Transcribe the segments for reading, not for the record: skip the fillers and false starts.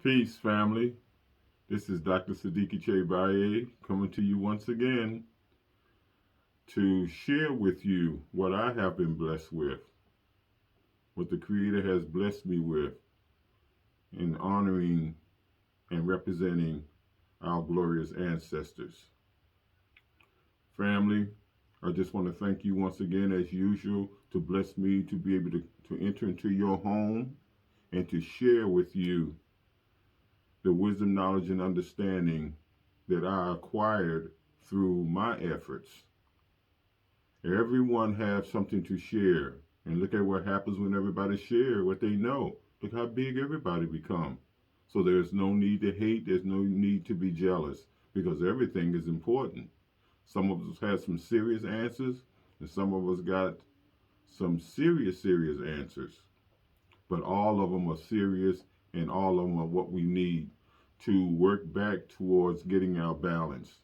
Peace, family. This is Dr. Sadiki Baye coming to you once again to share with you what I have been blessed with, what the Creator has blessed me with in honoring and representing our glorious ancestors. Family, I just want to thank you once again, as usual, to bless me to be able to enter into your home and to share with you the wisdom, knowledge, and understanding that I acquired through my efforts. Everyone has something to share. And look at what happens when everybody shares what they know. Look how big everybody become. So there's no need to hate. There's no need to be jealous because everything is important. Some of us have some serious answers, and some of us got some serious answers. But all of them are serious, and all of them are what we need to work back towards getting our balance.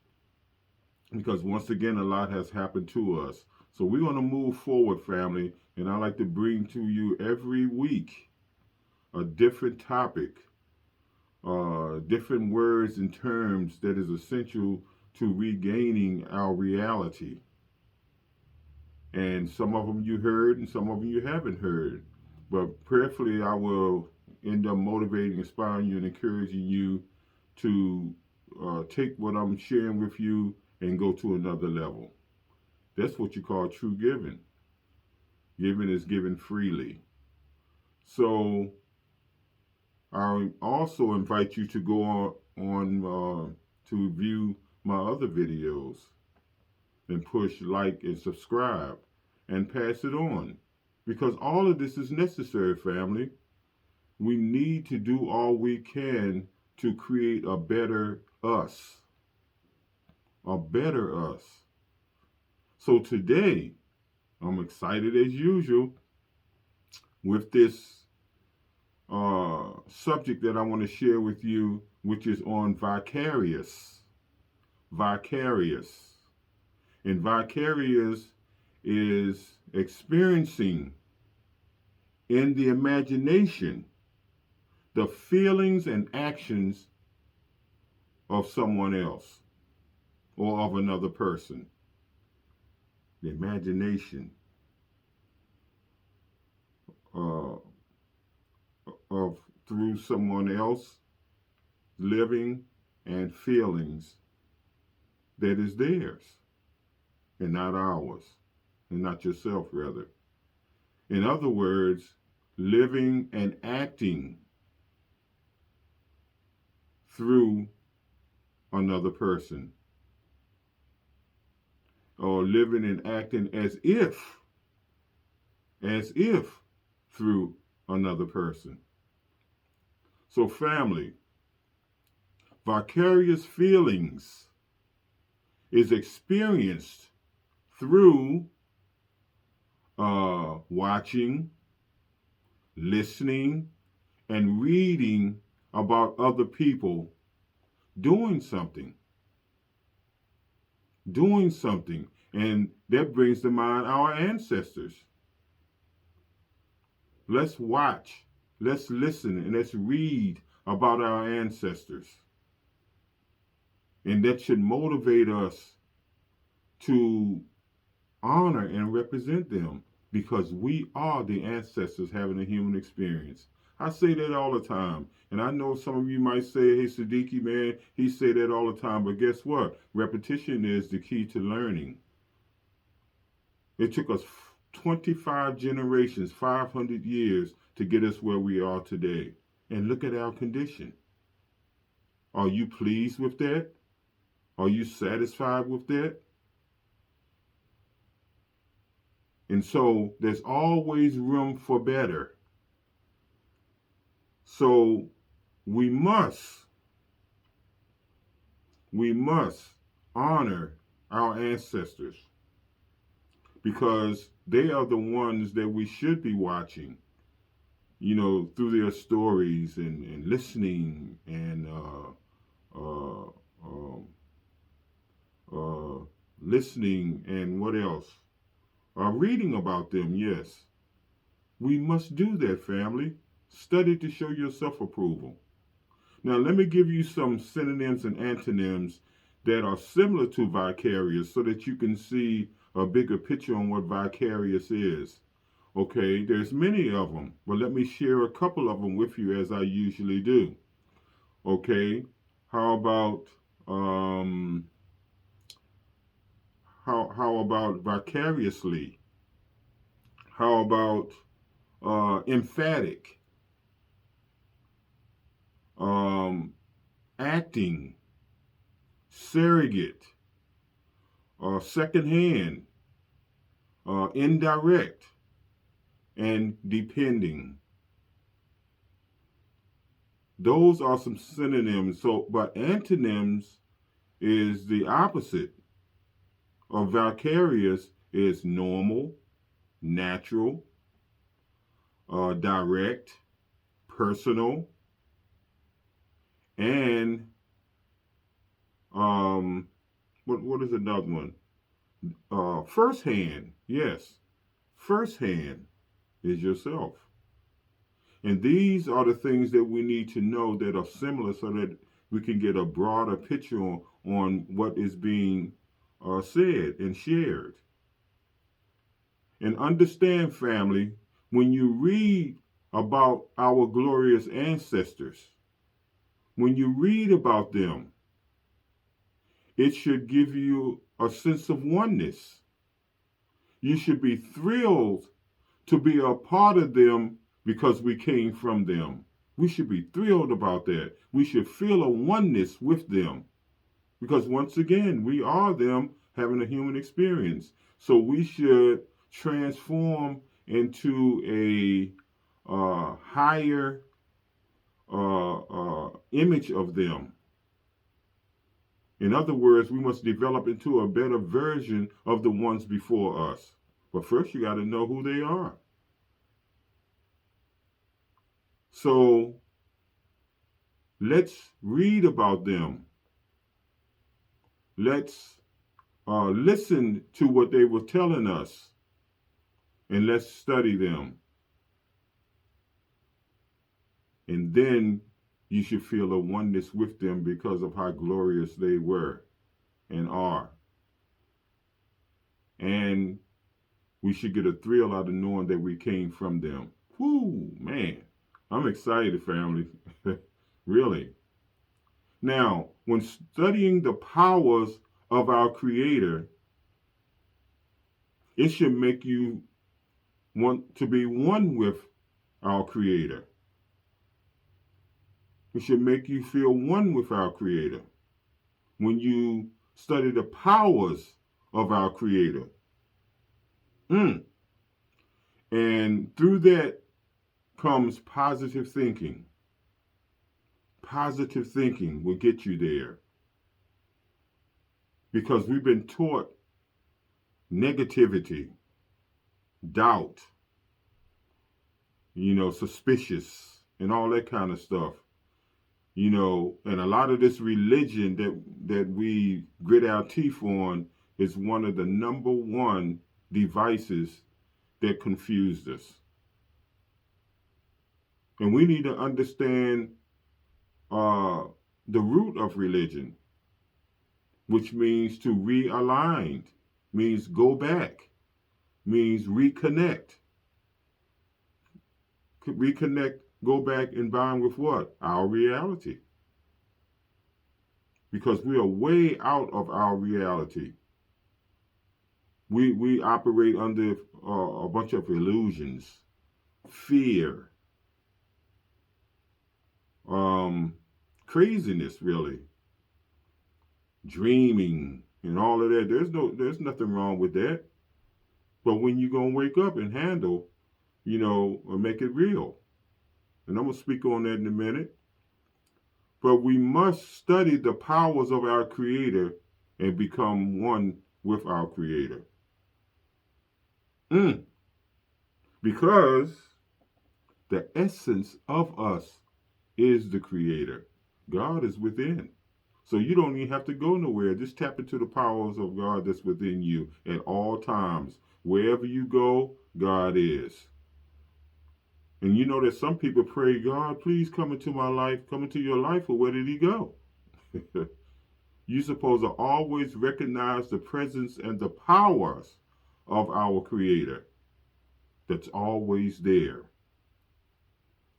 Because once again, a lot has happened to us. So we're going to move forward, family, and I like to bring to you every week a different topic, different words and terms that is essential to regaining our reality. And some of them you heard, and some of them you haven't heard. But prayerfully, I will end up motivating, inspiring you, and encouraging you to take what I'm sharing with you and go to another level. That's what you call true giving. Giving is given freely. So I also invite you to go on to view my other videos and push like and subscribe and pass it on because all of this is necessary, family. We need to do all we can to create a better us, a better us. So today, I'm excited as usual with this subject that I want to share with you, which is on vicarious. Vicarious. And vicarious is experiencing in the imagination the feelings and actions of someone else or of another person. The imagination uh, of through someone else living and feelings that is theirs and not ours, and not yourself, rather. In other words, living and acting through another person, or living and acting as if through another person. So, family, vicarious feelings is experienced through watching, listening, and reading about other people doing something, and that brings to mind our ancestors. Let's watch, let's listen, and let's read about our ancestors. And that should motivate us to honor and represent them because we are the ancestors having a human experience. I say that all the time. And I know some of you might say, hey, Sadiki, man, he say that all the time. But guess what? Repetition is the key to learning. It took us 25 generations, 500 years to get us where we are today. And look at our condition. Are you pleased with that? Are you satisfied with that? And so there's always room for better. So we must honor our ancestors because they are the ones that we should be watching, through their stories and listening and uh, um, uh, listening and what else? Reading about them, yes. We must do that, family. Study to show your self approval. Now, let me give you some synonyms and antonyms that are similar to vicarious so that you can see a bigger picture on what vicarious is. Okay, there's many of them, but let me share a couple of them with you as I usually do. Okay, how about how about vicariously? How about emphatic? Um, acting, surrogate, secondhand, indirect, and depending. Those are some synonyms. So, but antonyms is the opposite of vicarious is normal, natural, direct, personal, and um, what is another one? Firsthand. Yes, firsthand is yourself. And these are the things that we need to know that are similar so that we can get a broader picture on what is being said and shared. And understand, family, when you read about our glorious ancestors, when you read about them, it should give you a sense of oneness. You should be thrilled to be a part of them because we came from them. We should be thrilled about that. We should feel a oneness with them because, once again, we are them having a human experience. So we should transform into a higher image of them. In other words, we must develop into a better version of the ones before us. But first, you got to know who they are. So let's read about them. Let's listen to what they were telling us, and let's study them. And then you should feel a oneness with them because of how glorious they were and are. And we should get a thrill out of knowing that we came from them. Whoo, man. I'm excited, family. Really. Now, when studying the powers of our Creator, it should make you want to be one with our Creator. It should make you feel one with our Creator. When you study the powers of our Creator. And through that comes positive thinking. Positive thinking will get you there. Because we've been taught negativity, doubt, suspicious, and all that kind of stuff. And a lot of this religion that we grit our teeth on is one of the number one devices that confused us. And we need to understand the root of religion, which means to realign, means go back, means reconnect. Reconnect, go back and bind with what? Our reality. Because we are way out of our reality. We operate under a bunch of illusions, fear, craziness, really, dreaming, and all of that. There's nothing wrong with that. But when you're gonna wake up and handle, make it real. And I'm gonna speak on that in a minute. But we must study the powers of our Creator and become one with our Creator. Because the essence of us is the Creator. God is within. So you don't even have to go nowhere. Just tap into the powers of God that's within you at all times. Wherever you go, God is. And you know that some people pray, God, please come into my life, come into your life, or where did he go? You're supposed to always recognize the presence and the powers of our Creator that's always there.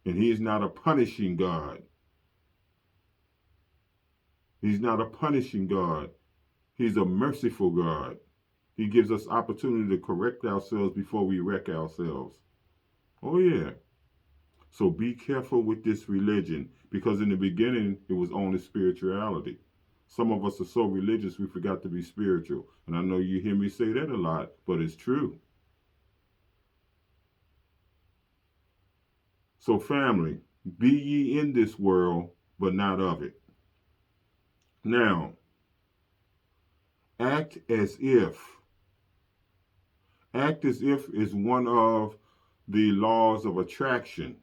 And he's not a punishing God. He's not a punishing God. He's a merciful God. He gives us opportunity to correct ourselves before we wreck ourselves. Oh, yeah. So be careful with this religion, because in the beginning, it was only spirituality. Some of us are so religious we forgot to be spiritual. And I know you hear me say that a lot, but it's true. So, family, be ye in this world, but not of it. Now, act as if. Act as if is one of the laws of attraction.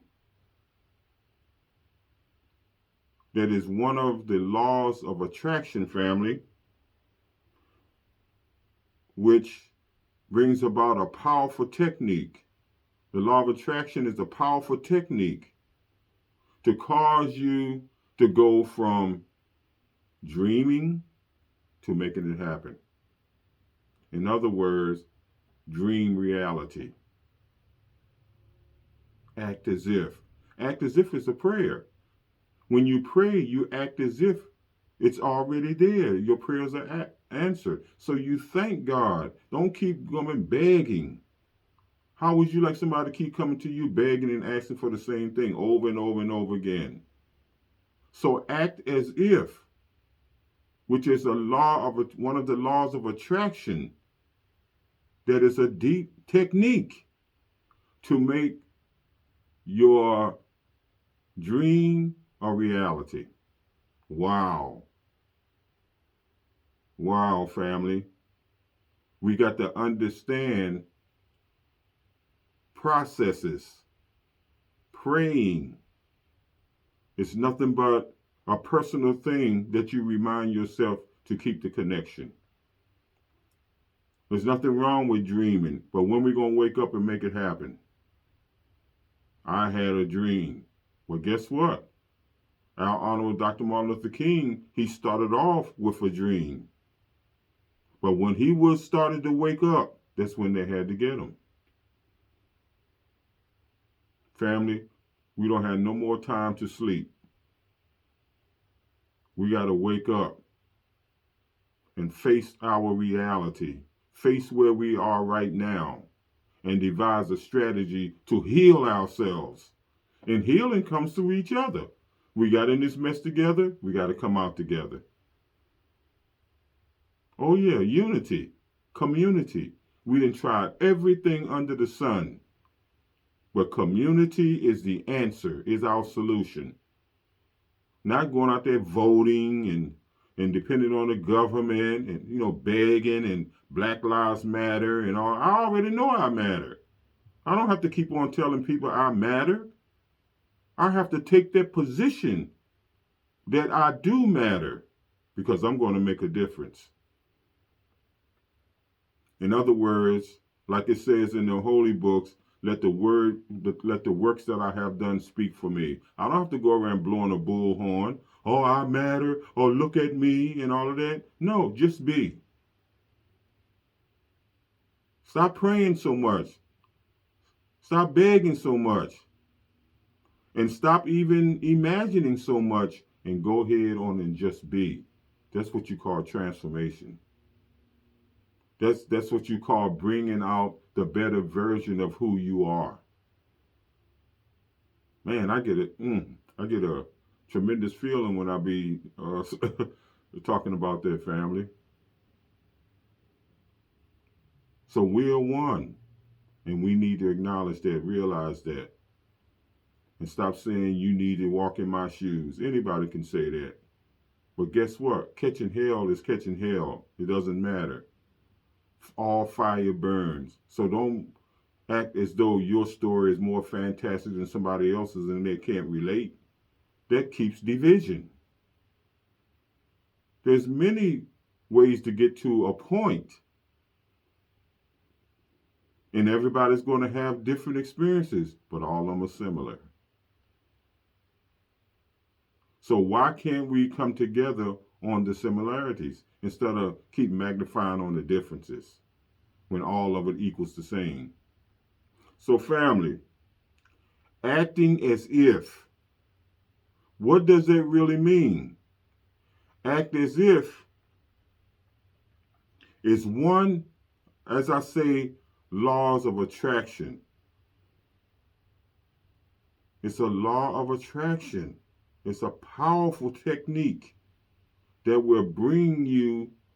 That is one of the laws of attraction, family, which brings about a powerful technique. The law of attraction is a powerful technique to cause you to go from dreaming to making it happen. In other words, dream reality. Act as if. Act as if it's a prayer. When you pray, you act as if it's already there. Your prayers are answered. So you thank God. Don't keep going begging. How would you like somebody to keep coming to you begging and asking for the same thing over and over and over again? So act as if, which is one of the laws of attraction, that is a deep technique to make your dream a reality. Wow. Wow, family. We got to understand processes. Praying is nothing but a personal thing that you remind yourself to keep the connection. There's nothing wrong with dreaming, but when we going to wake up and make it happen? I had a dream. Well, guess what? Our honorable Dr. Martin Luther King, he started off with a dream. But when he was started to wake up, that's when they had to get him. Family, we don't have no more time to sleep. We got to wake up and face our reality, face where we are right now, and devise a strategy to heal ourselves. And healing comes through each other. We got in this mess together, we got to come out together. Oh yeah, unity, community. We done tried everything under the sun, but community is the answer, is our solution. Not going out there voting and depending on the government and begging and Black Lives Matter and all. I already know I matter. I don't have to keep on telling people I matter. I have to take that position that I do matter because I'm going to make a difference. In other words, like it says in the holy books, let the works that I have done speak for me. I don't have to go around blowing a bullhorn. Oh, I matter, or look at me, and all of that. No, just be. Stop praying so much. Stop begging so much. And stop even imagining so much and go ahead on and just be. That's what you call transformation. That's what you call bringing out the better version of who you are. Man, I get it. I get a tremendous feeling when I be talking about that, family. So we are one, and we need to acknowledge that, realize that, and stop saying you need to walk in my shoes. Anybody can say that. But guess what? Catching hell is catching hell. It doesn't matter. All fire burns. So don't act as though your story is more fantastic than somebody else's and they can't relate. That keeps division. There's many ways to get to a point. And everybody's going to have different experiences, but all of them are similar. So why can't we come together on the similarities instead of keep magnifying on the differences when all of it equals the same? So family, acting as if, what does that really mean? Act as if is one, as I say, laws of attraction. It's a law of attraction. It's a powerful technique that will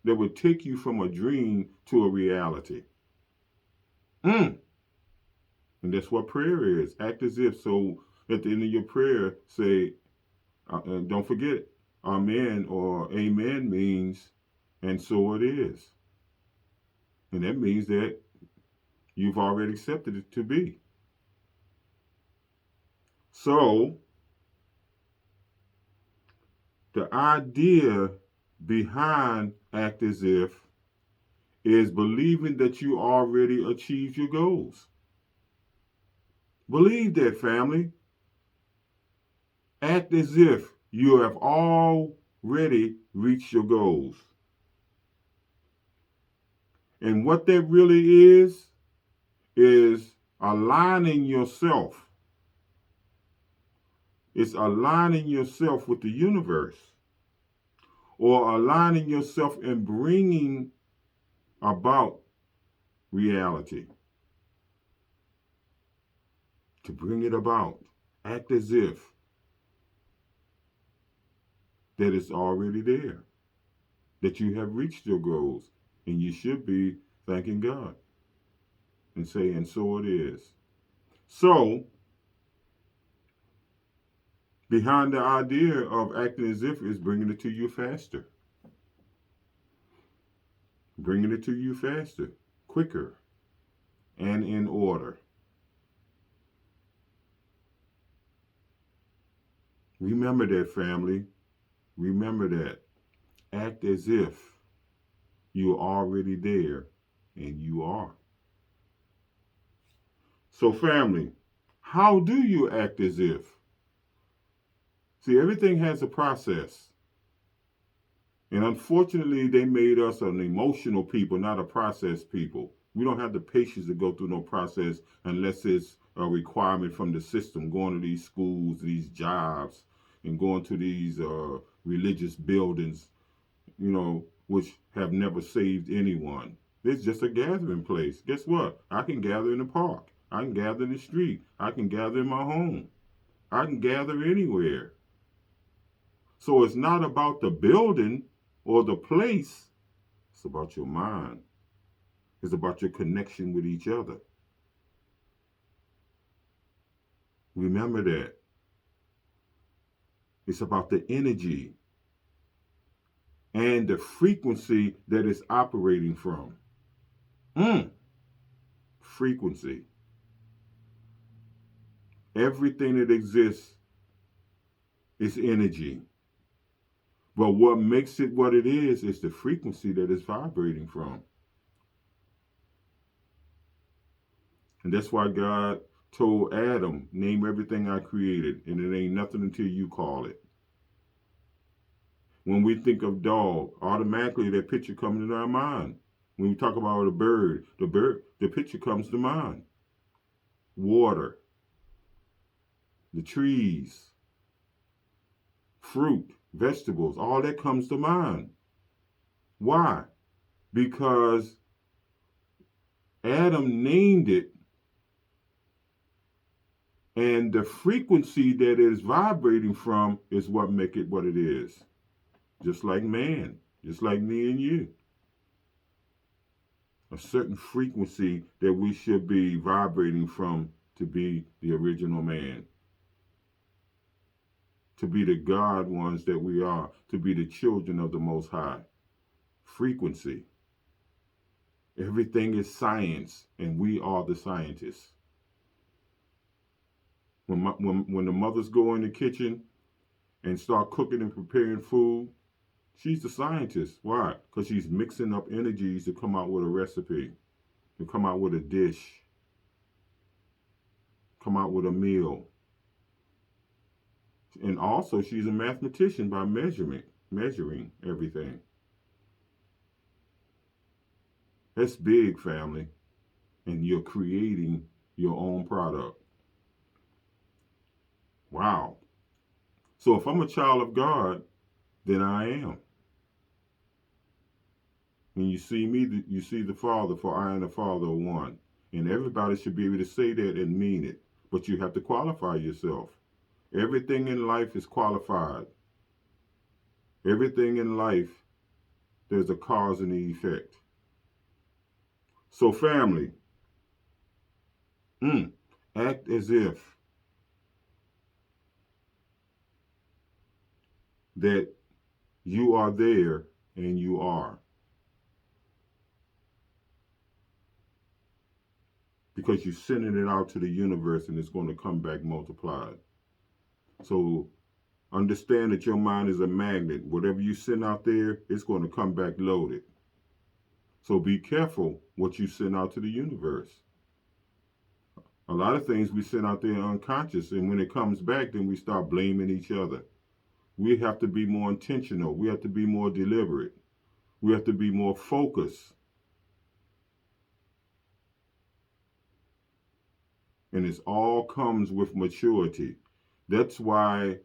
that will take you from a dream to a reality. And that's what prayer is. Act as if. So at the end of your prayer, say, don't forget, amen or amen means, and so it is. And that means that you've already accepted it to be. So the idea behind act as if is believing that you already achieved your goals. Believe that, family. Act as if you have already reached your goals. And what that really is aligning yourself. It's aligning yourself with the universe, or aligning yourself and bringing about reality. To bring it about, act as if that it's already there, that you have reached your goals, and you should be thanking God and saying, so it is. So, behind the idea of acting as if is bringing it to you faster. Bringing it to you faster, quicker, and in order. Remember that, family. Remember that. Act as if you're already there, and you are. So, family, how do you act as if? See, everything has a process. And unfortunately, they made us an emotional people, not a process people. We don't have the patience to go through no process unless it's a requirement from the system, going to these schools, these jobs, and going to these religious buildings, which have never saved anyone. It's just a gathering place. Guess what? I can gather in the park. I can gather in the street. I can gather in my home. I can gather anywhere. So it's not about the building or the place. It's about your mind. It's about your connection with each other. Remember that. It's about the energy and the frequency that it's operating from. Frequency. Everything that exists is energy. But what makes it what it is the frequency that it's vibrating from. And that's why God told Adam, name everything I created, and it ain't nothing until you call it. When we think of dog, automatically that picture comes into our mind. When we talk about a bird, the picture comes to mind. Water, the trees, fruit, vegetables, all that comes to mind. Why? Because Adam named it, and the frequency that it is vibrating from is what make it what it is. Just like man, just like me and you. A certain frequency that we should be vibrating from to be the original man. To be the God ones that we are. To be the children of the Most High. Frequency. Everything is science, and we are the scientists. When the mothers go in the kitchen and start cooking and preparing food, she's the scientist. Why? Because she's mixing up energies to come out with a recipe, to come out with a dish. come out with a meal. And also, she's a mathematician by measuring everything. That's big, family. And you're creating your own product. Wow. So if I'm a child of God, then I am. When you see me, you see the Father, for I and the Father are one. And everybody should be able to say that and mean it. But you have to qualify yourself. Everything in life is qualified. Everything in life, there's a cause and an effect. So family, act as if that you are there and you are. Because you're sending it out to the universe and it's going to come back multiplied. So understand that your mind is a magnet. Whatever you send out there, it's going to come back loaded. So be careful what you send out to the universe. A lot of things we send out there unconscious, and when it comes back, then we start blaming each other. We have to be more intentional. We have to be more deliberate. We have to be more focused. And it all comes with maturity. That's why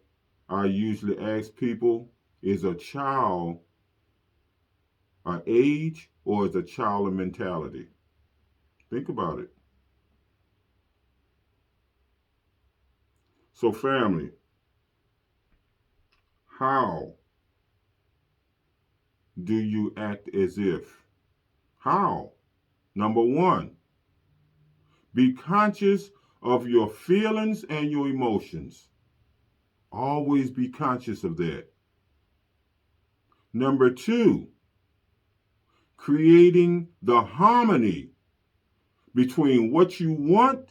I usually ask people, is a child an age or is a child a mentality? Think about it. So family, how do you act as if? How? Number one, be conscious of your feelings and your emotions. Always be conscious of that. Number two, creating the harmony between what you want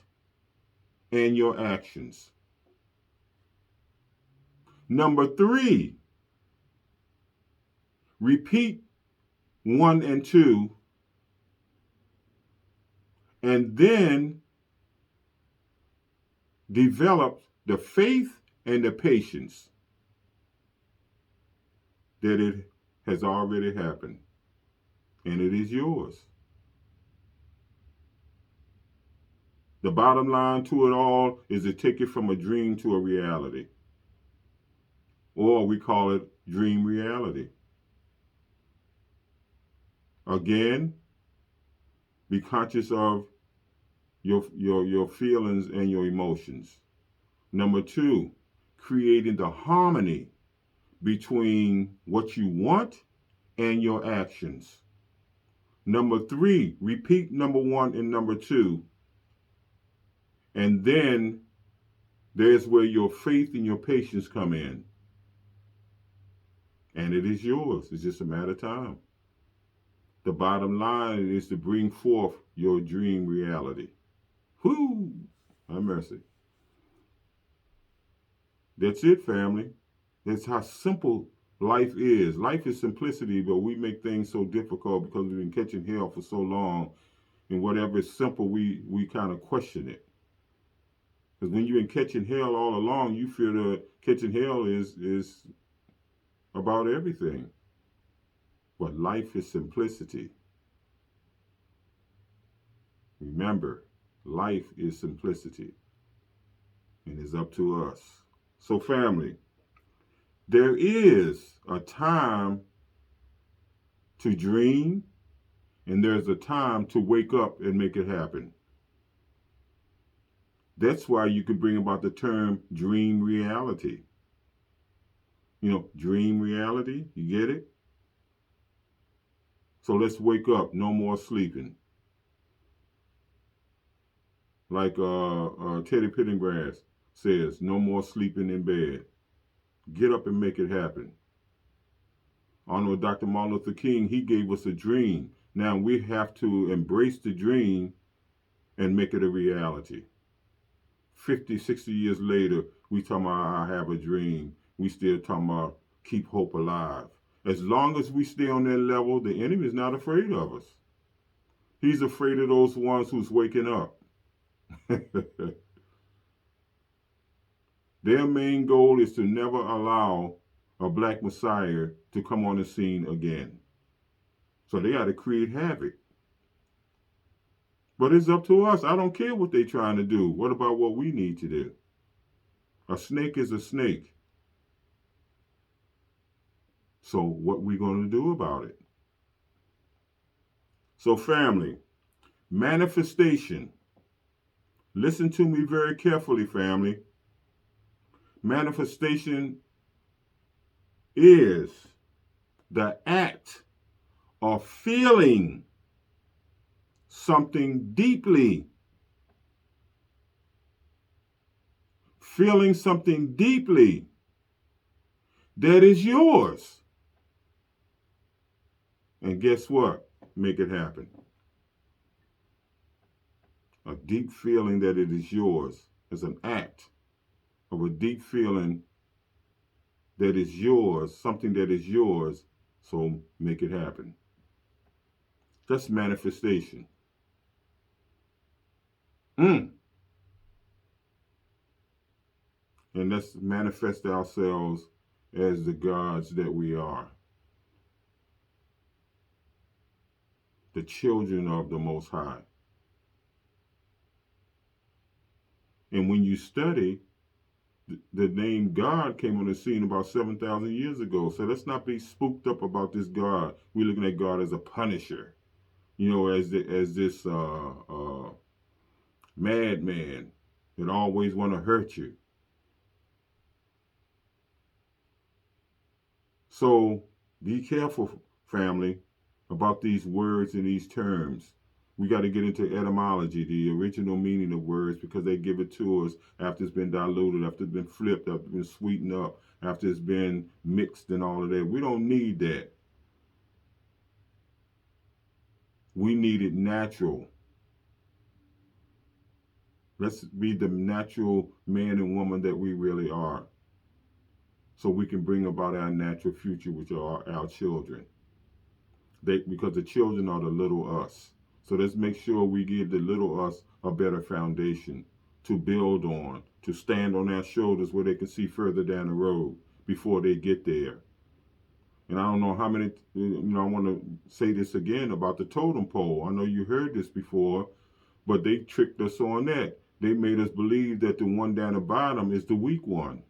and your actions. Number three, repeat 1 and 2, and then develop the faith and the patience that it has already happened, and it is yours. The bottom line to it all is to take it from a dream to a reality, or we call it dream reality. Again, be conscious of your feelings and your emotions. Number two, creating the harmony between what you want and your actions. Number three, repeat number 1 and number 2. And then there's where your faith and your patience come in. And it is yours. It's just a matter of time. The bottom line is to bring forth your dream reality. Whoo! Have mercy. That's it, family. That's how simple life is. Life is simplicity, but we make things so difficult because we've been catching hell for so long. And whatever is simple, we kind of question it. Because when you've been catching hell all along, you feel that catching hell is about everything. But life is simplicity. Remember, life is simplicity. And it's up to us. So family, there is a time to dream, and there's a time to wake up and make it happen. That's why you could bring about the term dream reality. Dream reality, you get it? So let's wake up, no more sleeping. Like Teddy Pendergrass says, no more sleeping in bed. Get up and make it happen. I know Dr. Martin Luther King, he gave us a dream. Now we have to embrace the dream and make it a reality. 50, 60 years later, we talking about I have a dream. We still talking about keep hope alive. As long as we stay on that level, the enemy is not afraid of us. He's afraid of those ones who's waking up. Their main goal is to never allow a black messiah to come on the scene again. So they got to create havoc. But it's up to us. I don't care what they're trying to do. What about what we need to do? A snake is a snake. So what we going to do about it? So family, manifestation. Listen to me very carefully, family. Manifestation is the act of feeling something deeply. Feeling something deeply that is yours. And guess what? Make it happen. A deep feeling that it is yours is an act of a deep feeling that is yours, something that is yours, so make it happen. That's manifestation. And let's manifest ourselves as the gods that we are. The children of the Most High. And when you study, the name God came on the scene about 7,000 years ago. So let's not be spooked up about this God. We're looking at God as a punisher, as this madman that always want to hurt you. So be careful, family, about these words and these terms. We got to get into etymology, the original meaning of words, because they give it to us after it's been diluted, after it's been flipped, after it's been sweetened up, after it's been mixed and all of that. We don't need that. We need it natural. Let's be the natural man and woman that we really are, so we can bring about our natural future, which are our children. Because the children are the little us. So let's make sure we give the little us a better foundation to build on, to stand on their shoulders where they can see further down the road before they get there. And I don't know how many, I want to say this again about the totem pole. I know you heard this before, but they tricked us on that. They made us believe that the one down the bottom is the weak one.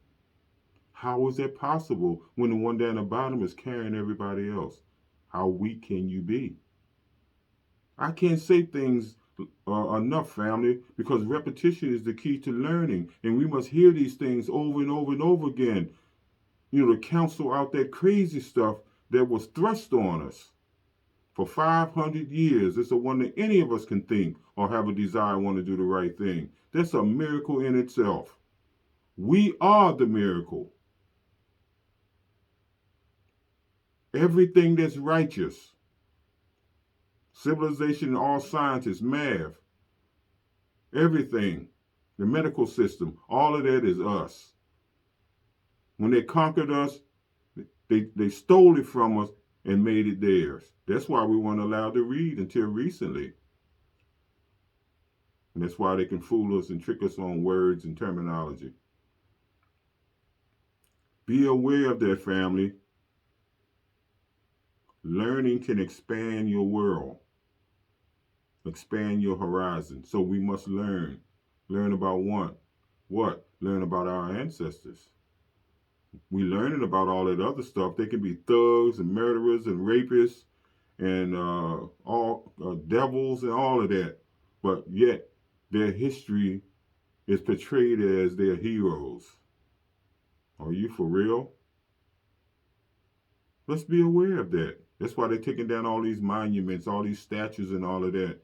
How is that possible when the one down the bottom is carrying everybody else? How weak can you be? I can't say things enough, family, because repetition is the key to learning. And we must hear these things over and over and over again, to counsel out that crazy stuff that was thrust on us for 500 years. It's a wonder any of us can think or have a desire, want to do the right thing. That's a miracle in itself. We are the miracle. Everything that's righteous, civilization, all sciences, math, everything, the medical system, all of that is us. When they conquered us, they stole it from us and made it theirs. That's why we weren't allowed to read until recently. And that's why they can fool us and trick us on words and terminology. Be aware of that, family. Learning can expand your world, expand your horizon. So we must learn. Learn about what? Learn about our ancestors. We learning about all that other stuff. They can be thugs and murderers and rapists and all devils and all of that. But yet their history is portrayed as their heroes. Are you for real? Let's be aware of that. That's why they're taking down all these monuments, all these statues and all of that.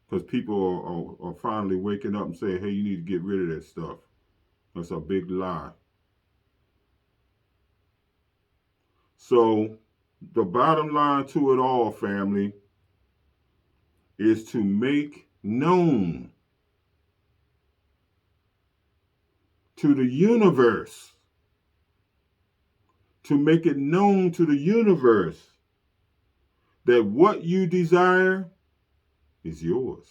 Because people are finally waking up and saying, hey, you need to get rid of that stuff. That's a big lie. So the bottom line to it all, family, is to make known to the universe, to make it known to the universe that what you desire is yours.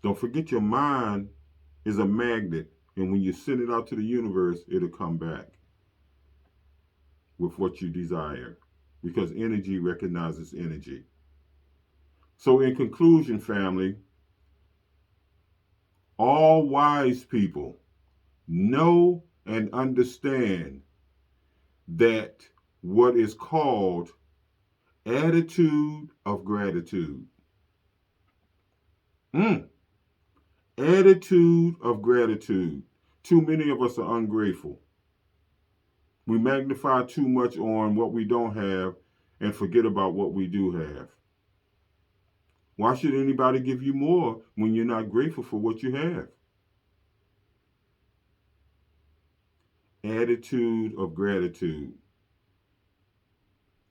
Don't forget your mind is a magnet, and when you send it out to the universe, it'll come back with what you desire, because energy recognizes energy. So, in conclusion, family, all wise people know and understand that what is called attitude of gratitude. Mm, attitude of gratitude. Too many of us are ungrateful. We magnify too much on what we don't have and forget about what we do have. Why should anybody give you more when you're not grateful for what you have? Attitude of gratitude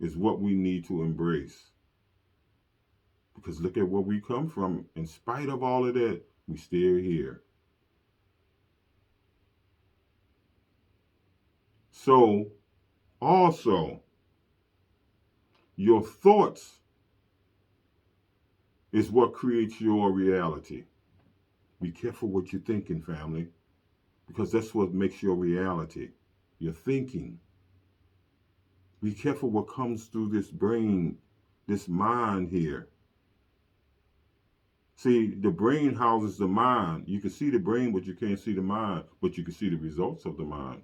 is what we need to embrace. Because look at where we come from. In spite of all of that, we still here. So, also, your thoughts is what creates your reality. Be careful what you're thinking, family, because that's what makes your reality. Your thinking. Be careful what comes through this brain, this mind here. See, the brain houses the mind. You can see the brain, but you can't see the mind, but you can see the results of the mind.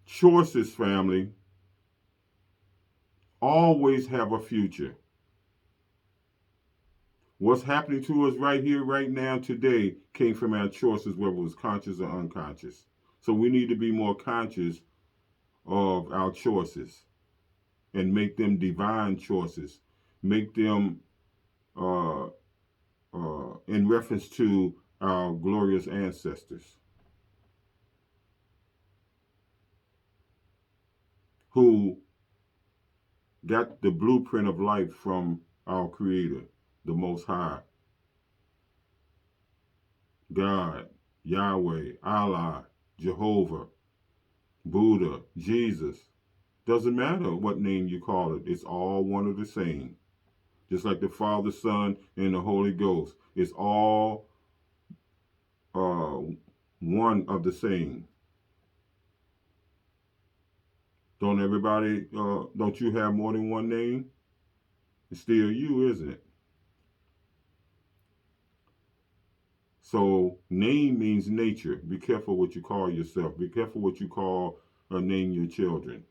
Choices, family, always have a future. What's happening to us right here, right now, today, came from our choices, whether it was conscious or unconscious. So we need to be more conscious of our choices and make them divine choices. Make them in reference to our glorious ancestors who got the blueprint of life from our Creator, the Most High, God, Yahweh, Allah, Jehovah, Buddha, Jesus. Doesn't matter what name you call it, it's all one of the same. Just like the Father, Son, and the Holy Ghost. It's all one of the same. Don't you have more than one name? It's still you, isn't it? So name means nature. Be careful what you call yourself. Be careful what you call or name your children.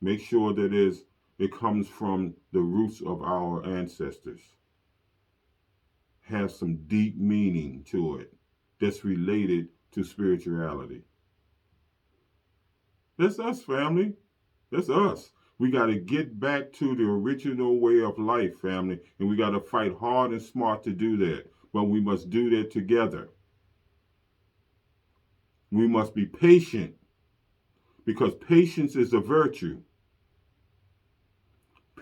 Make sure that it comes from the roots of our ancestors. Has some deep meaning to it that's related to spirituality. That's us, family. That's us. We got to get back to the original way of life, family, and we got to fight hard and smart to do that. But we must do that together. We must be patient because patience is a virtue.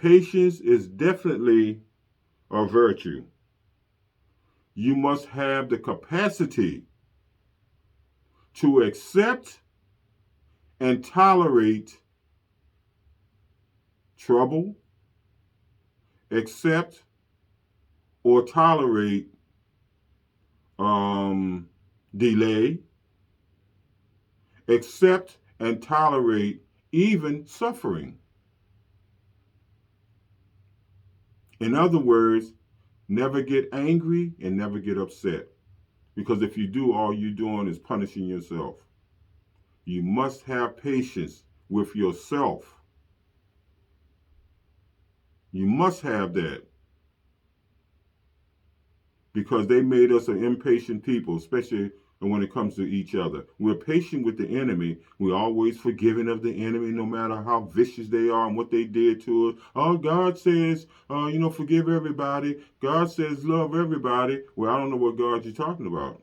Patience is definitely a virtue. You must have the capacity to accept and tolerate trouble, accept or tolerate delay, accept and tolerate even suffering. In other words, never get angry and never get upset. Because if you do, all you're doing is punishing yourself. You must have patience with yourself. You must have that. Because they made us an impatient people, especially when it comes to each other. We're patient with the enemy. We're always forgiving of the enemy, no matter how vicious they are and what they did to us. Oh, God says, forgive everybody. God says, love everybody. Well, I don't know what God you're talking about.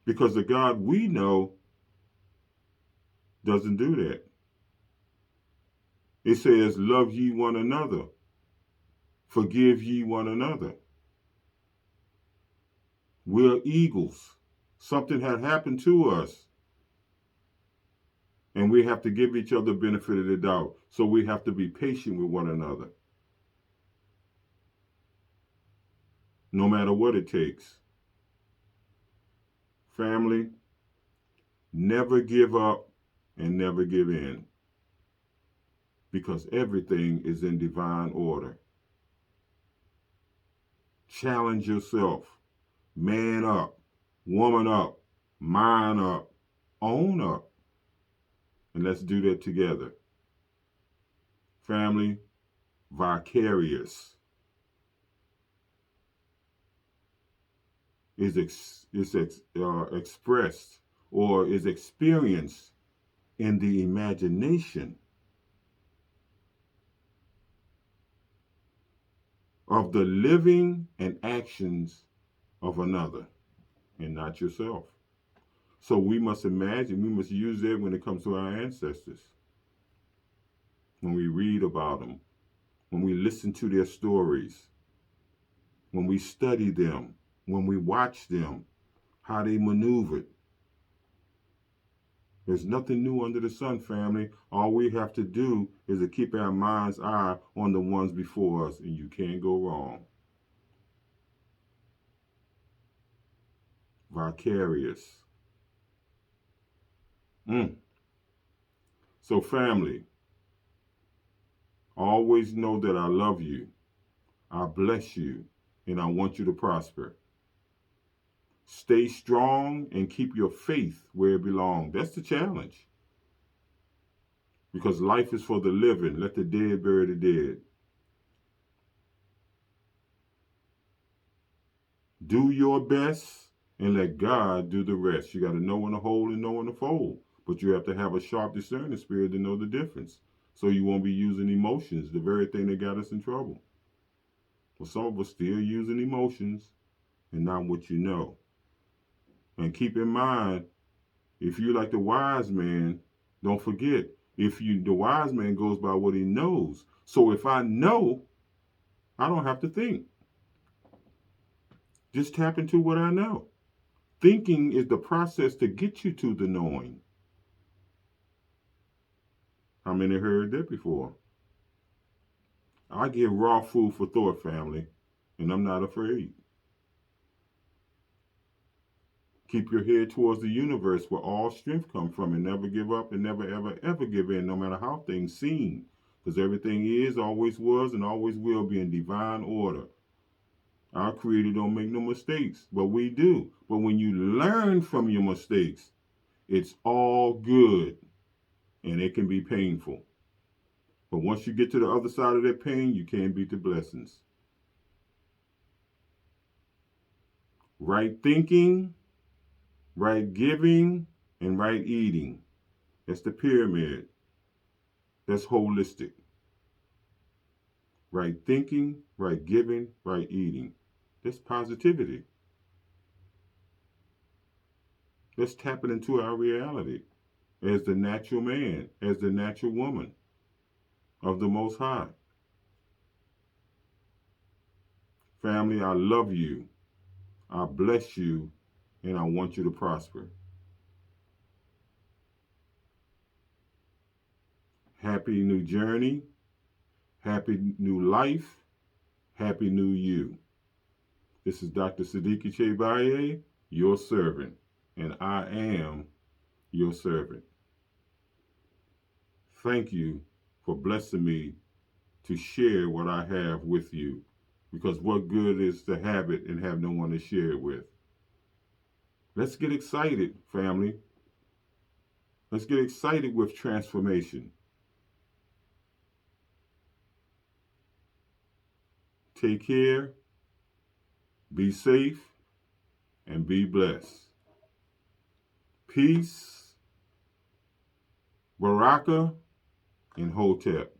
Because the God we know doesn't do that. It says, love ye one another. Forgive ye one another. We're eagles. Something had happened to us. And we have to give each other benefit of the doubt. So we have to be patient with one another. no matter what it takes. Family, never give up and never give in, because everything is in divine order. Challenge yourself. Man up, woman up, mind up, own up. And let's do that together. Family, vicarious is expressed or is experienced in the imagination of the living and actions of another and not yourself. So we must imagine, we must use that when it comes to our ancestors. When we read about them, when we listen to their stories, when we study them, when we watch them, how they maneuvered. There's nothing new under the sun, family. All we have to do is to keep our mind's eye on the ones before us, and you can't go wrong. Vicarious. So, family, always know that I love you, I bless you, and I want you to prosper. Stay strong and keep your faith where it belongs. That's the challenge. Because life is for the living. Let the dead bury the dead. Do your best and let God do the rest. You got to know when to hold and know when to fold. But you have to have a sharp discerning spirit to know the difference. So you won't be using emotions, the very thing that got us in trouble. Well, some of us still using emotions and not what you know. And keep in mind, if you're like the wise man, don't forget, the wise man goes by what he knows. So if I know, I don't have to think. Just tap into what I know. Thinking is the process to get you to the knowing. How many heard that before? I give raw food for thought, family, and I'm not afraid. Keep your head towards the universe where all strength comes from, and never give up and never, ever, ever give in, no matter how things seem. Because everything is, always was, and always will be in divine order. Our Creator don't make no mistakes, but we do. But when you learn from your mistakes, it's all good, and it can be painful. But once you get to the other side of that pain, you can't beat the blessings. Right thinking, right giving, and right eating. That's the pyramid. That's holistic. Right thinking, right giving, right eating. That's positivity. Let's tap it into our reality as the natural man, as the natural woman of the Most High. Family, I love you. I bless you, and I want you to prosper. Happy new journey. Happy new life. Happy new you. This is Dr. Sadiki Baye, your servant, and I am your servant. Thank you for blessing me to share what I have with you, because what good is to have it and have no one to share it with? Let's get excited, family. Let's get excited with transformation. Take care, be safe, and be blessed. Peace, Baraka, and Hotep.